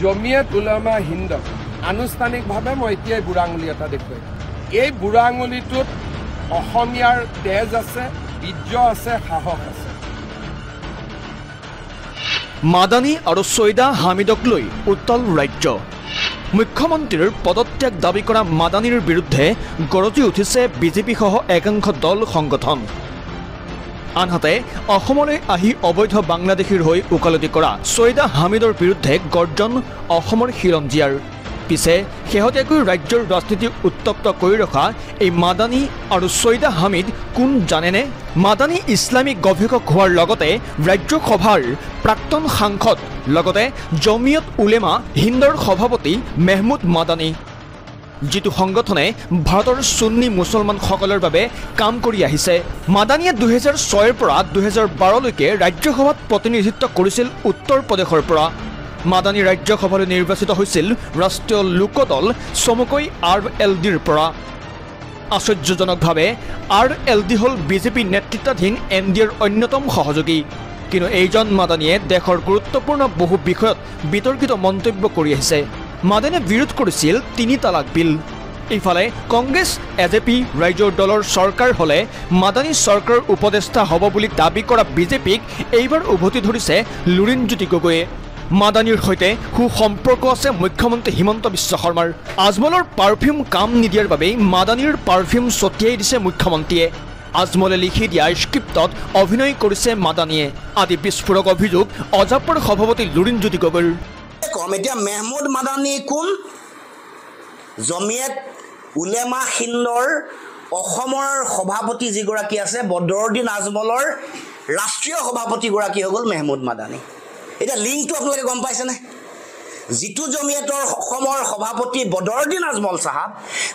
জমিয়ত উলামা হিন্দক আনুষ্ঠানিকভাৱে মই এতিয়াই বুঢ়া আঙুলি এটা দেখুৱাই এই বুঢ়া আঙুলিটোত অসমীয়াৰ তেজ আছে, বীৰ্য আছে, সাহস আছে। মাদানী আৰু ছৈয়দা হামিদক লৈ উত্তাল ৰাজ্য। মুখ্যমন্ত্ৰীৰ পদত্যাগ দাবী কৰা মাদানীৰ বিৰুদ্ধে গৰজি উঠিছে বিজেপি সহ একাংশ দল সংগঠন। আনহাতে অসমলৈ আহি অবৈধ বাংলাদেশীৰ হৈ ওকালতি কৰা ছৈয়দা হামিদৰ বিৰুদ্ধে গৰ্জন অসমৰ খিলঞ্জীয়াৰ। পিছে শেহতীয়াকৈ ৰাজ্যৰ ৰাজনীতি উত্তপ্ত কৰি ৰখা এই মাদানী আৰু ছৈয়দা হামিদ কোন জানেনে? মাদানী ইছলামিক গৱেষক হোৱাৰ লগতে ৰাজ্যসভাৰ প্ৰাক্তন সাংসদ, লগতে জমিয়ত উলেমা হিন্দৰ সভাপতি মেহমুদ মাদানী, যিটো সংগঠনে ভাৰতৰ সুন্নী মুছলমানসকলৰ বাবে কাম কৰি আহিছে। মাদানীয়ে 2006ৰ পৰা 2012লৈকে ৰাজ্যসভাত প্ৰতিনিধিত্ব কৰিছিল উত্তৰ প্ৰদেশৰ পৰা। মাদানী ৰাজ্যসভালৈ নিৰ্বাচিত হৈছিল ৰাষ্ট্ৰীয় লোকদল চমুকৈ RLDৰ পৰা। আশ্চৰ্যজনকভাৱে RLD হ'ল বিজেপি নেতৃত্বাধীন NDAৰ অন্যতম সহযোগী। কিন্তু এইজন মাদানীয়ে দেশৰ গুৰুত্বপূৰ্ণ বহু বিষয়ত বিতৰ্কিত মন্তব্য কৰি আহিছে। মাদানীয়ে বিৰোধ কৰিছিল 3 তালাক বিল। ইফালে কংগ্ৰেছ AJP ৰাজ্যৰ দলৰ চৰকাৰ হ'লে মাদানী চৰকাৰৰ উপদেষ্টা হ'ব বুলি দাবী কৰা বিজেপিক এইবাৰ উভতি ধৰিছে লুৰিণজ্যোতি গগৈয়ে। মাদানীৰ সৈতে সুসম্পৰ্ক আছে মুখ্যমন্ত্ৰী হিমন্ত বিশ্ব শৰ্মাৰ। আজমলৰ পাৰফিউম কাম নিদিয়াৰ বাবেই মাদানীৰ পাৰফিউম ছটিয়াই দিছে মুখ্যমন্ত্ৰীয়ে। আজমলে লিখি দিয়া স্ক্ৰিপ্টত অভিনয় কৰিছে মাদানীয়ে। আদি বিস্ফোৰক অভিযোগ অজাপৰ সভাপতি লুৰিণজ্যোতি গগৈৰ। এতিয়া মেহমুদ মাদানী কোন? জমিয়ত উলেমা হিন্দৰ অসমৰ সভাপতি যিগৰাকী আছে, বদৰুদ্দিন আজমলৰ ৰাষ্ট্ৰীয় সভাপতিগৰাকী হৈ গ'ল মেহমুদ মাদানী। এতিয়া লিংকটো আপোনালোকে গম পাইছেনে? যিটো জমিয়তৰ অসমৰ সভাপতি বদৰুদ্দিন আজমল চাহাব,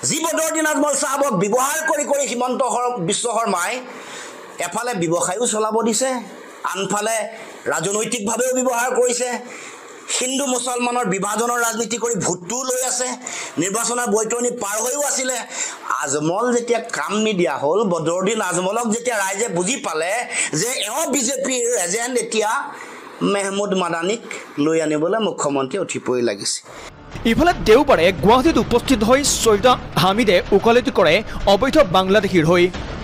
যি বদৰুদ্দিন আজমল চাহাবক ব্যৱহাৰ কৰি কৰি হিমন্ত বিশ্ব শৰ্মাই এফালে ব্যৱসায়ো চলাব দিছে, আনফালে ৰাজনৈতিকভাৱেও ব্যৱহাৰ কৰিছে। হিন্দু মুছলমানৰ বিভাজনৰ ৰাজনীতি কৰি ভোটটোও লৈ আছে, নিৰ্বাচনৰ বৈতৰণি পাৰ হৈও আছিলে। আজমল যেতিয়া কাম নিদিয়া হ'ল, বদৰুদ্দিন আজমলক যেতিয়া ৰাইজে বুজি পালে যে এওঁ বিজেপিৰ এজেণ্ট, এতিয়া মেহমুদ মাদানীক লৈ আনিবলৈ মুখ্যমন্ত্ৰীয়ে উঠি পৰি লাগিছে। ইফালে দেওবাৰে গুৱাহাটীত উপস্থিত হৈ ছৈয়দা হামিদে ওকালতি কৰে অবৈধ বাংলাদেশীৰ হৈ।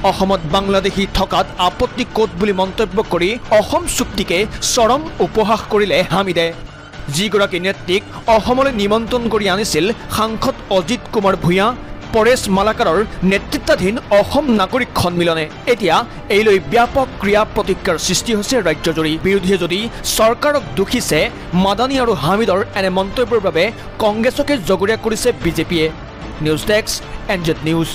অসমত বাংলাদেশী থকাত আপত্তি ক'ত বুলি মন্তব্য কৰি অসম চুক্তিকে চৰম উপহাস কৰিলে হামিদে। যিগৰাকী নেত্ৰীক অসমলৈ নিমন্ত্ৰণ কৰি আনিছিল সাংসদ অজিত কুমাৰ ভূঞা, পৰেশ মালাকাৰৰ নেতৃত্বাধীন অসম নাগৰিক সন্মিলনে। এতিয়া এইলৈ ব্যাপক ক্ৰিয়া প্ৰতিক্ৰিয়াৰ সৃষ্টি হৈছে ৰাজ্যজুৰি। বিৰোধীয়ে যদি চৰকাৰক দোষিছে, মাদানী আৰু হামিদৰ এনে মন্তব্যৰ বাবে কংগ্ৰেছকে জগৰীয়া কৰিছে বিজেপিয়ে। News desk NZ news.